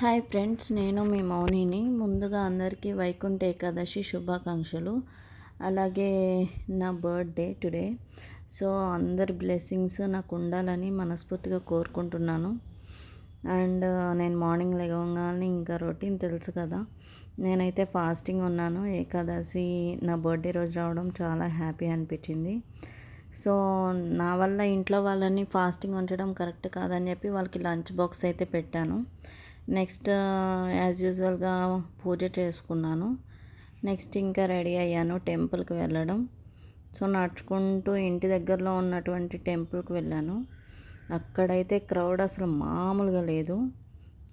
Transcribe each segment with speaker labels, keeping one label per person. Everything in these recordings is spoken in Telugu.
Speaker 1: హాయ్ ఫ్రెండ్స్, నేను మీ మౌనిని. ముందుగా అందరికీ వైకుంఠ ఏకాదశి శుభాకాంక్షలు. అలాగే నా బర్త్డే టుడే. సో అందరి బ్లెస్సింగ్స్ నాకు ఉండాలని మనస్ఫూర్తిగా కోరుకుంటున్నాను. అండ్ నేను మార్నింగ్ లేవగానే ఇంకా రొటీన్ తెలుసు కదా, నేనైతే ఫాస్టింగ్ ఉన్నాను. ఏకాదశి నా బర్త్డే రోజు రావడం చాలా హ్యాపీ అనిపించింది. సో నా వల్ల ఇంట్లో వాళ్ళని ఫాస్టింగ్ ఉంచడం కరెక్ట్ కాదని చెప్పి వాళ్ళకి లంచ్ బాక్స్ అయితే పెట్టాను. నెక్స్ట్ యాజ్ యూజువల్గా పూజ చేసుకున్నాను. నెక్స్ట్ ఇంకా రెడీ అయ్యాను టెంపుల్కి వెళ్ళడం. సో నడుచుకుంటూ ఇంటి దగ్గరలో ఉన్నటువంటి టెంపుల్కి వెళ్ళాను. అక్కడైతే క్రౌడ్ అసలు మామూలుగా లేదు.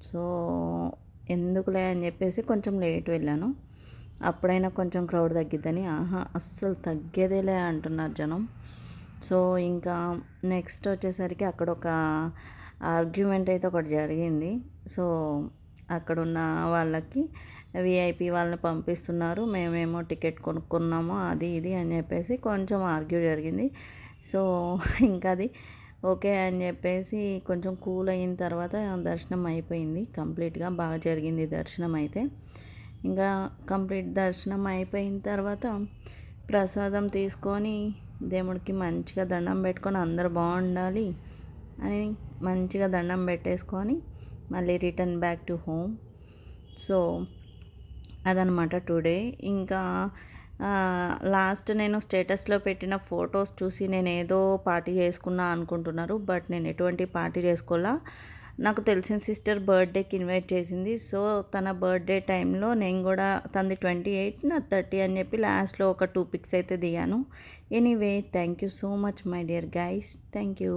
Speaker 1: సో ఎందుకులే అని చెప్పేసి కొంచెం లేట్ వెళ్ళాను. అప్పుడైనా కొంచెం క్రౌడ్ తగ్గిద్దని. అస్సలు తగ్గేదేలే అంటున్నారు జనం. సో ఇంకా నెక్స్ట్ వచ్చేసరికి అక్కడ ఒక ఆర్గ్యుమెంట్ అయితే ఒకటి జరిగింది. సో అక్కడున్న వాళ్ళకి విఐపి వాళ్ళని పంపిస్తున్నారు, మేమేమో టికెట్ కొనుక్కున్నాము, అది ఇది అని చెప్పేసి కొంచెం ఆర్గ్యూ జరిగింది. సో ఇంకా అది ఓకే అని చెప్పేసి కొంచెం కూల్ అయిన తర్వాత దర్శనం అయిపోయింది. కంప్లీట్గా బాగా జరిగింది దర్శనం అయితే. ఇంకా కంప్లీట్ దర్శనం అయిపోయిన తర్వాత ప్రసాదం తీసుకొని దేవుడికి మంచిగా దండం పెట్టుకొని అందరు బాగుండాలి అని మంచిగా దండం పెట్టేసుకొని మళ్ళీ return back to home. So అదనమాట టుడే. ఇంకా లాస్ట్ నేను స్టేటస్లో పెట్టిన ఫొటోస్ చూసి నేను ఏదో పార్టీ చేసుకున్నా అనుకుంటున్నారు. బట్ నేను ఎటువంటి పార్టీ చేసుకోవాలా. నాకు తెలిసిన సిస్టర్ బర్త్డేకి ఇన్వైట్ చేసింది. సో తన బర్త్డే టైంలో నేను కూడా తనది 28 నా 30 అని చెప్పి లాస్ట్లో ఒక 2 పిక్స్ అయితే దిగాను. Anyway, thank you so much my dear guys. Thank you.